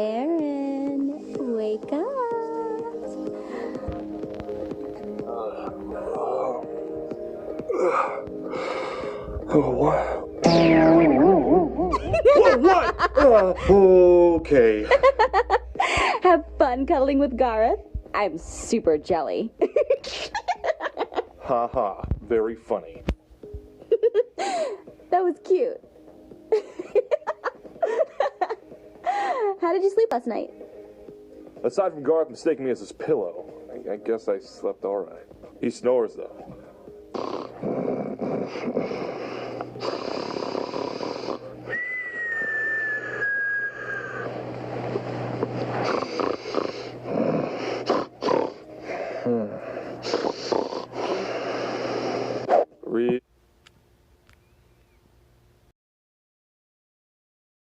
Aaron, wake up. What? What? Okay. Have fun cuddling with Garroth. I'm super jelly. Ha. Very funny. That was cute. How did you sleep last night? Aside from Garth mistaking me as his pillow, I guess I slept all right. He snores, though.